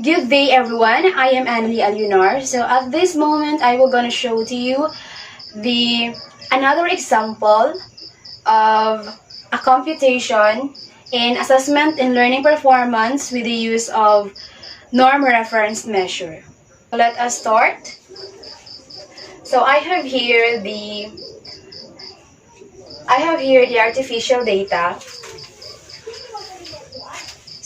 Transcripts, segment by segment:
Good day everyone, I am Annalie Alunar. So at this moment, I will gonna show to you the another example of a computation in assessment and learning performance with the use of norm reference measure. So let us start. So I have here the artificial data.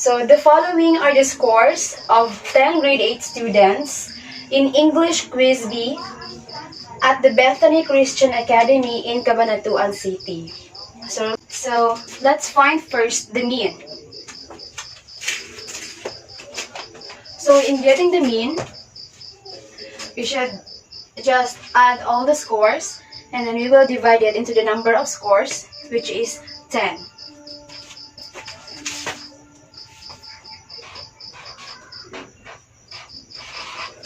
So the following are the scores of 10 grade 8 students in English Quiz B at the Bethany Christian Academy in Cabanatuan City. So let's find first the mean. So in getting the mean, we should just add all the scores and then we will divide it into the number of scores, which is 10.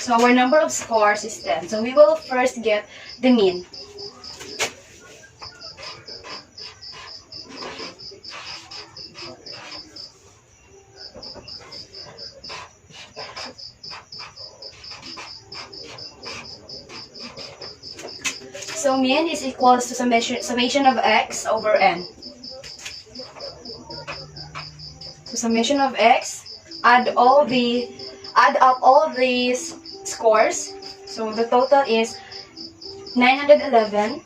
So our number of scores is 10. So we will first get the mean. So mean is equals to summation of x over n. So summation of x, add up all these scores. So the total is 911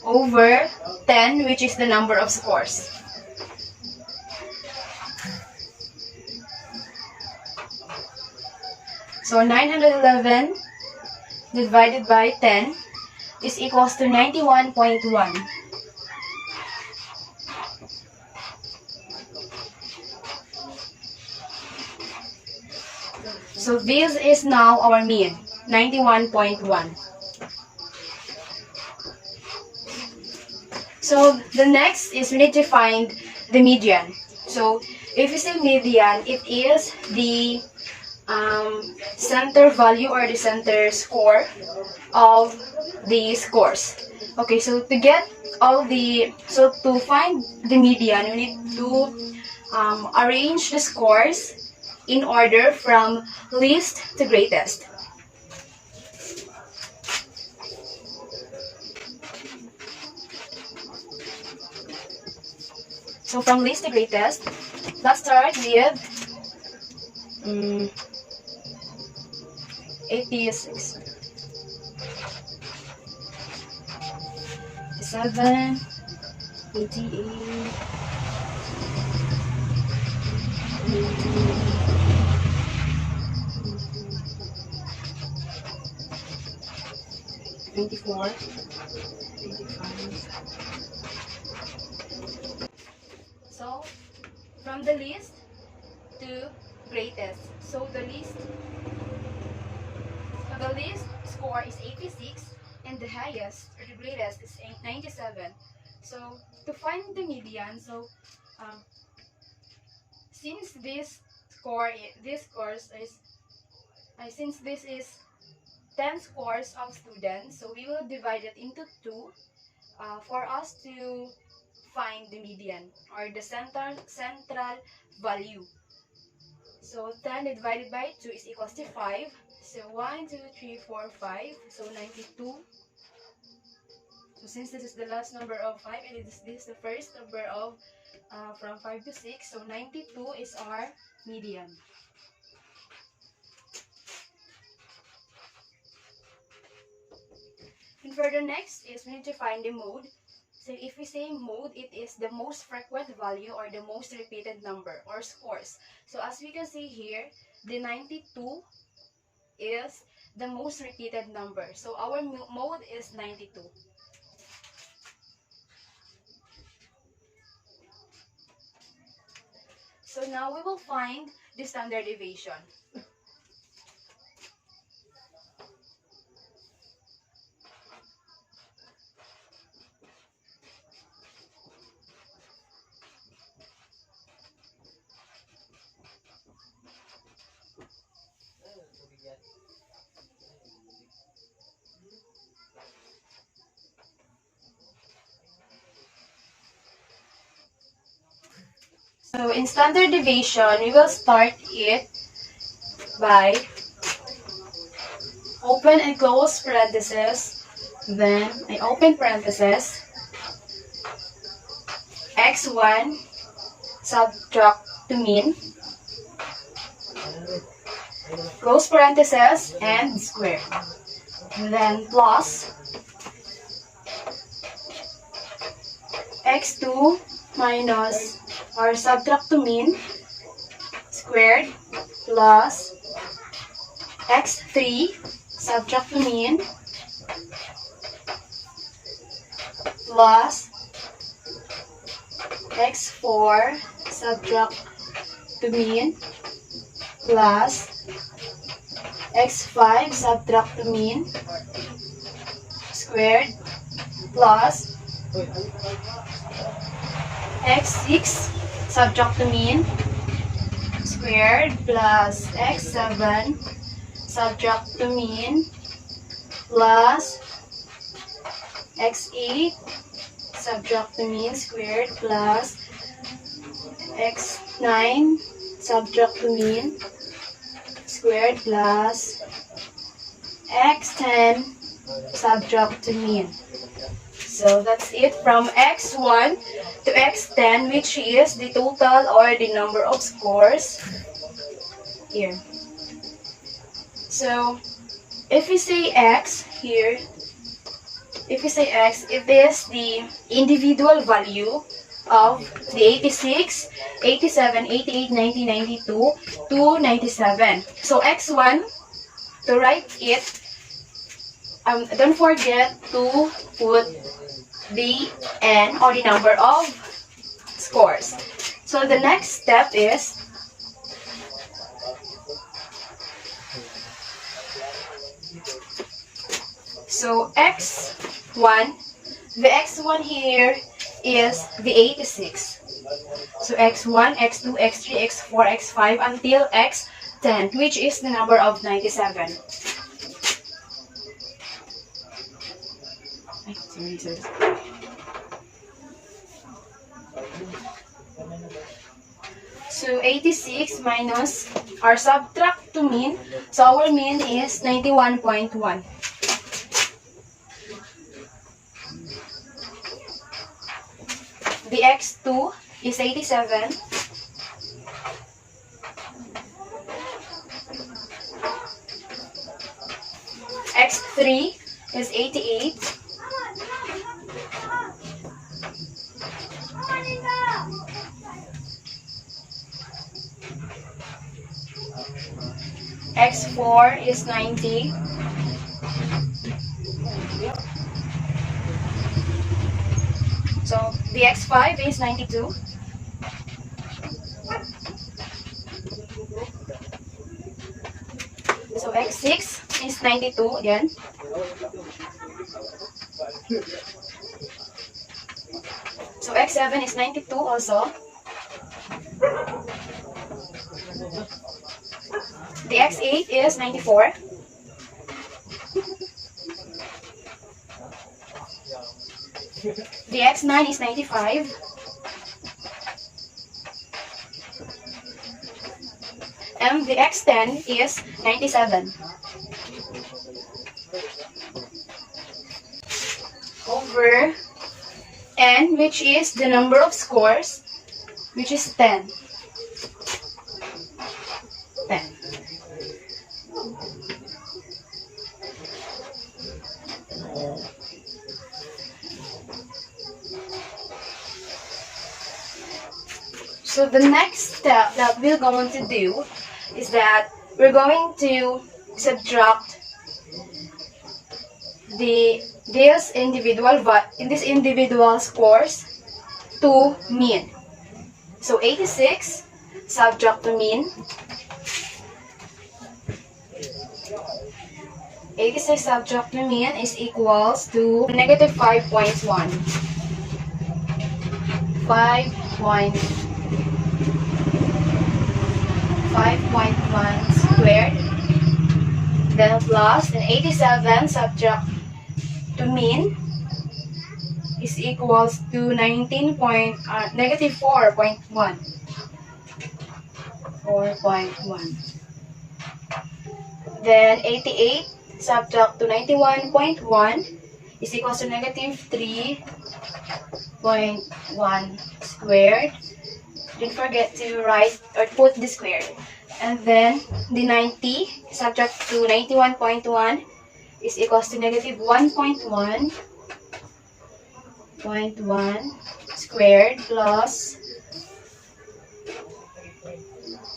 over 10, which is the number of scores. So 911 divided by 10 is equals to 91.1. So this is now our mean, 91.1. So the next is we need to find the median. So if you say median, it is the center value or the center score of the scores. Okay, so to find the median, we need to arrange the scores in order from least to greatest. So from least to greatest, let's start with 86, 7, 88, 24, 25. So from the least to greatest. So the least score is 86 and the highest or the greatest is 97. So to find the median, um, since since this is 10 scores of students, so we will divide it into 2 for us to find the median or the central value. So 10 divided by 2 is equals to 5. So 1, 2, 3, 4, 5. So 92. So since this is the last number of 5 and this is the first number of from 5 to 6, so 92 is our median. And for the next is we need to find the mode. So if we say mode, it is the most frequent value or the most repeated number or scores. So as we can see here, the 92 is the most repeated number. So our mode is 92. So now we will find the standard deviation. So in standard deviation, we will start it by open and close parentheses. Then I open parentheses. X1 subtract to mean. Close parentheses and square. Then plus x2 minus or subtract to mean squared plus x3 subtract to mean plus x4 subtract to mean plus x5 subtract to mean squared plus x6 subtract to mean squared plus x7 subtract to mean plus x8 subtract to mean squared plus x9 subtract to mean squared plus x10 subtract to mean. So that's it from x1 to x10, which is the total or the number of scores here. So if we say x here, if we say x, it is the individual value of the 86, 87, 88, 90, 92 to 97. So x1, to write it, don't forget to put the n or the number of scores. So the next step is x1, the x1 here is the 86. So x1, x2, x3, x4, x5 until x10, which is the number of 97. So 86 minus or subtract to mean, so our mean is 91.1. The x2 is 87. X3 is 88. X4 is 90. So the x5 is 92. So x6 is 92 again. So x7 is 92 also. The x8 is 94. The x9 is 95. And the x10 is 97. Over n, which is the number of scores, which is 10. 10. So the next step that we're going to do is that we're going to subtract these individual scores to mean. So 86 subtract to mean. 86 subtract to mean is equals to negative 5.1. 5.1 squared, then plus, then 87 subtract to mean is equals to negative 4.1. 4.1. Then 88 subtract to 91.1 is equals to negative 3.1 squared. Don't forget to write or put the square. And then the 90 subtract to 91.1 is equals to negative 1.1 squared plus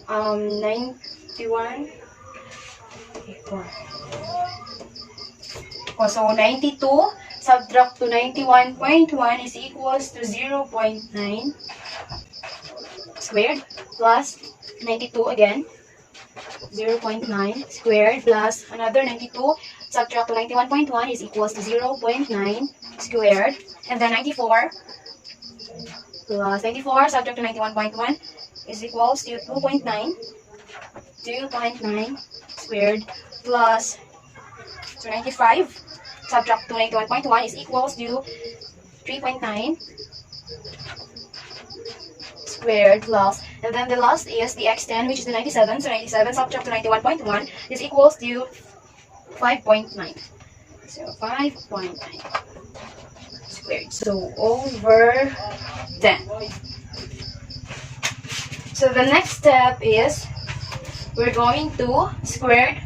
91. So 92 subtract to 91.1 is equals to 0.9 squared plus 92 again. 0.9 squared plus another 92 subtract to 91.1 is equals to 0.9 squared. And then 94 plus 94 subtract to 91.1 is equals to 2.9 squared plus 95 subtract to 91.1 is equals to 3.9 squared plus, and then the last is the x10, which is the 97. So 97 subtract to 91.1 is equals to 5.9. So 5.9 squared. So over 10. So the next step is we're going to square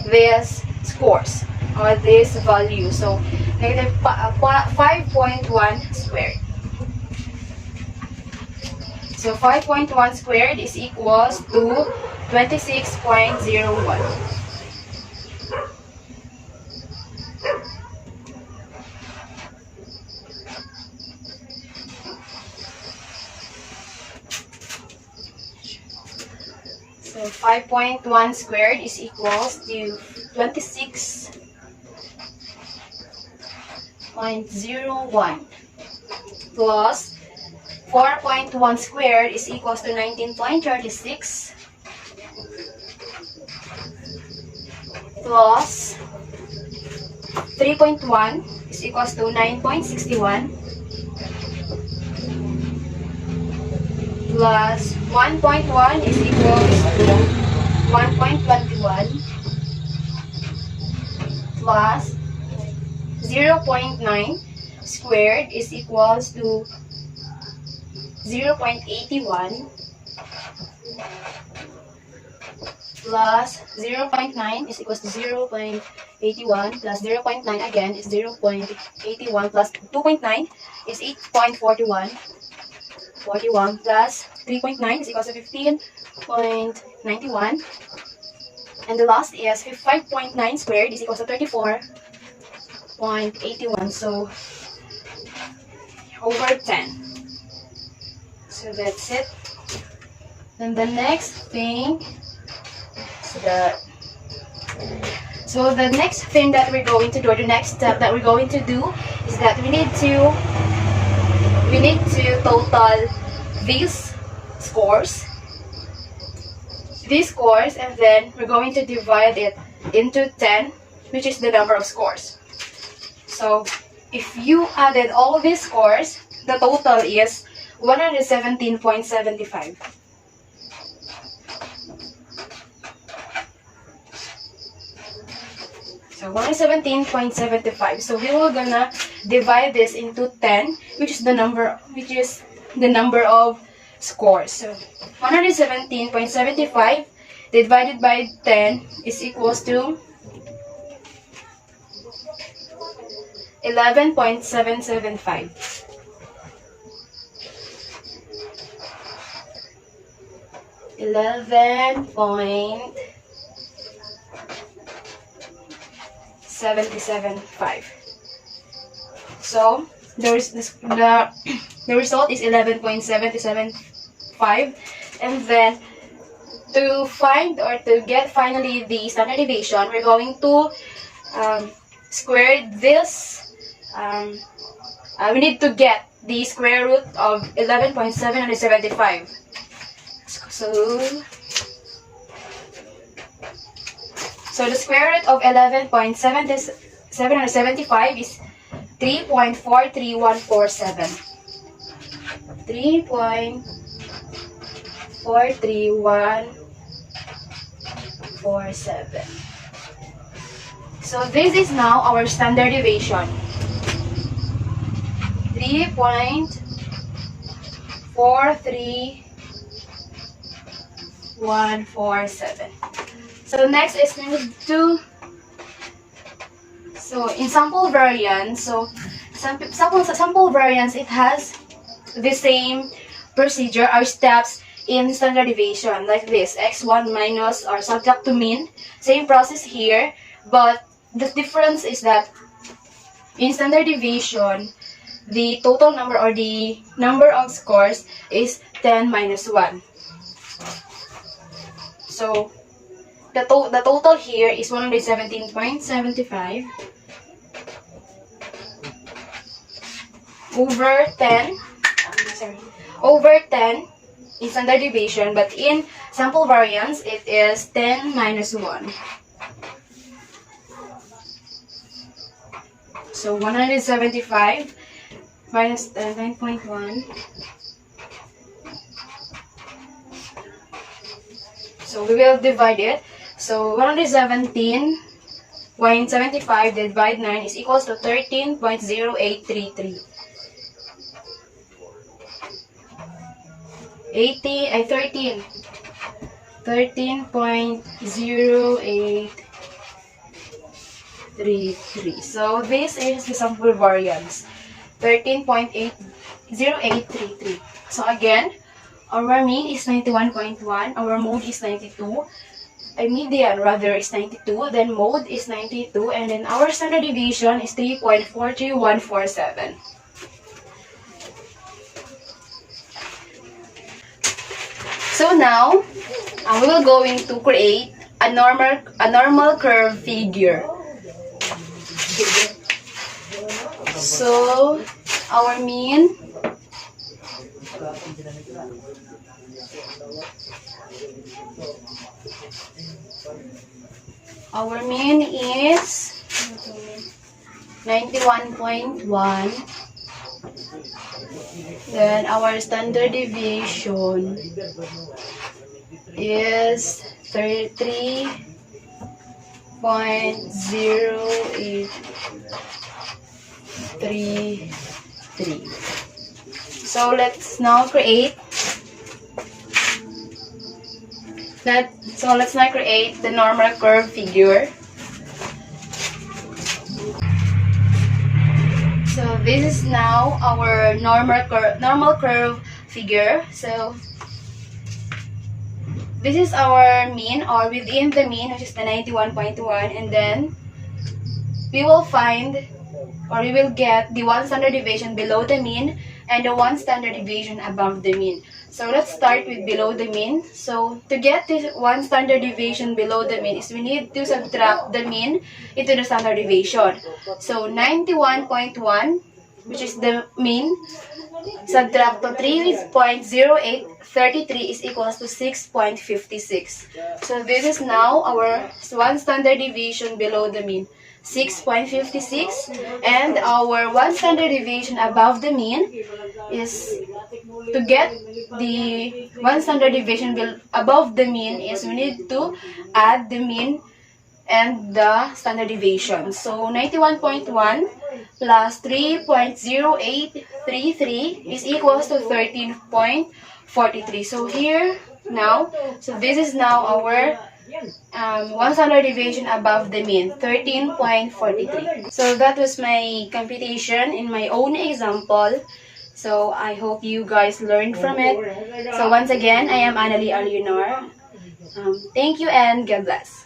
this scores or this value. So negative 5.1 squared. So 5.1 squared is equals to 26.01. So 5.1 squared is equals to 26.01 plus 4.1 squared is equals to 19.36 plus 3.1 is equals to 9.61 plus 1.1 is equals to 1.21 plus 0.9 squared is equals to 0.81 plus 0.9 is equals to 0.81 plus 0.9 again is 0.81 plus 2.9 is 8.41 plus 3.9 is equals to 15.91, and the last is 5.9 squared is equals to 34.81. So over 10. So that's it. Then the next thing so the next thing that we're going to do, or the next step that we're going to do, is that we need to total these scores, and then we're going to divide it into 10, which is the number of scores. So if you added all these scores, the total is 117.75. So 117.75. So we will gonna divide this into 10, which is the number of scores. So 117.75 divided by 10 is equals to 11.775. 11.775. So the result is 11.775, and then to find or to get finally the standard deviation, we're going to square this. We need to get the square root of 11.775. So the square root of 11.775 is 3.43147. 43147. So this is now our standard deviation. 3.43147. So next is we need to, so in sample variance, so sample variance, it has the same procedure or steps in standard deviation, like this: x1 minus or subtract to mean. Same process here, but the difference is that in standard deviation, the total number or the number of scores is 10 minus 1. So the total here is 117.75 over 10, over 10 in standard deviation, but in sample variance, it is 10 minus 1. So 175 minus 9.1. So we will divide it. So 117.75 divided by 9 is equals to 13.0833. 13.0833. So this is the sample variance, 13.0833. So again, our mean is 91.1, our mode is 92, median rather is 92, then mode is 92, and then our standard deviation is 3.43147. So now, we will going to create a normal curve figure. So our mean is 91.1. Then our standard deviation is 33.0833. So let's now create the normal curve figure. So this is now our normal curve figure. So this is our mean, or within the mean, which is the 91.1, and then we will find, or we will get the one standard deviation below the mean and the one standard deviation above the mean. So let's start with below the mean. So to get this one standard deviation below the mean is we need to subtract the mean into the standard deviation. So 91.1, which is the mean, subtract to 3.0833 is equals to 6.56. So this is now our one standard deviation below the mean, 6.56, and our one standard deviation above the mean is, to get the one standard deviation above the mean, is we need to add the mean and the standard deviation. So 91.1 plus 3.0833 is equals to 13.43. So here now, so this is now our one standard deviation above the mean, 13.43. So that was my computation in my own example. So I hope you guys learned from it. So once again, I am Annalie Alionar. Thank you and God bless.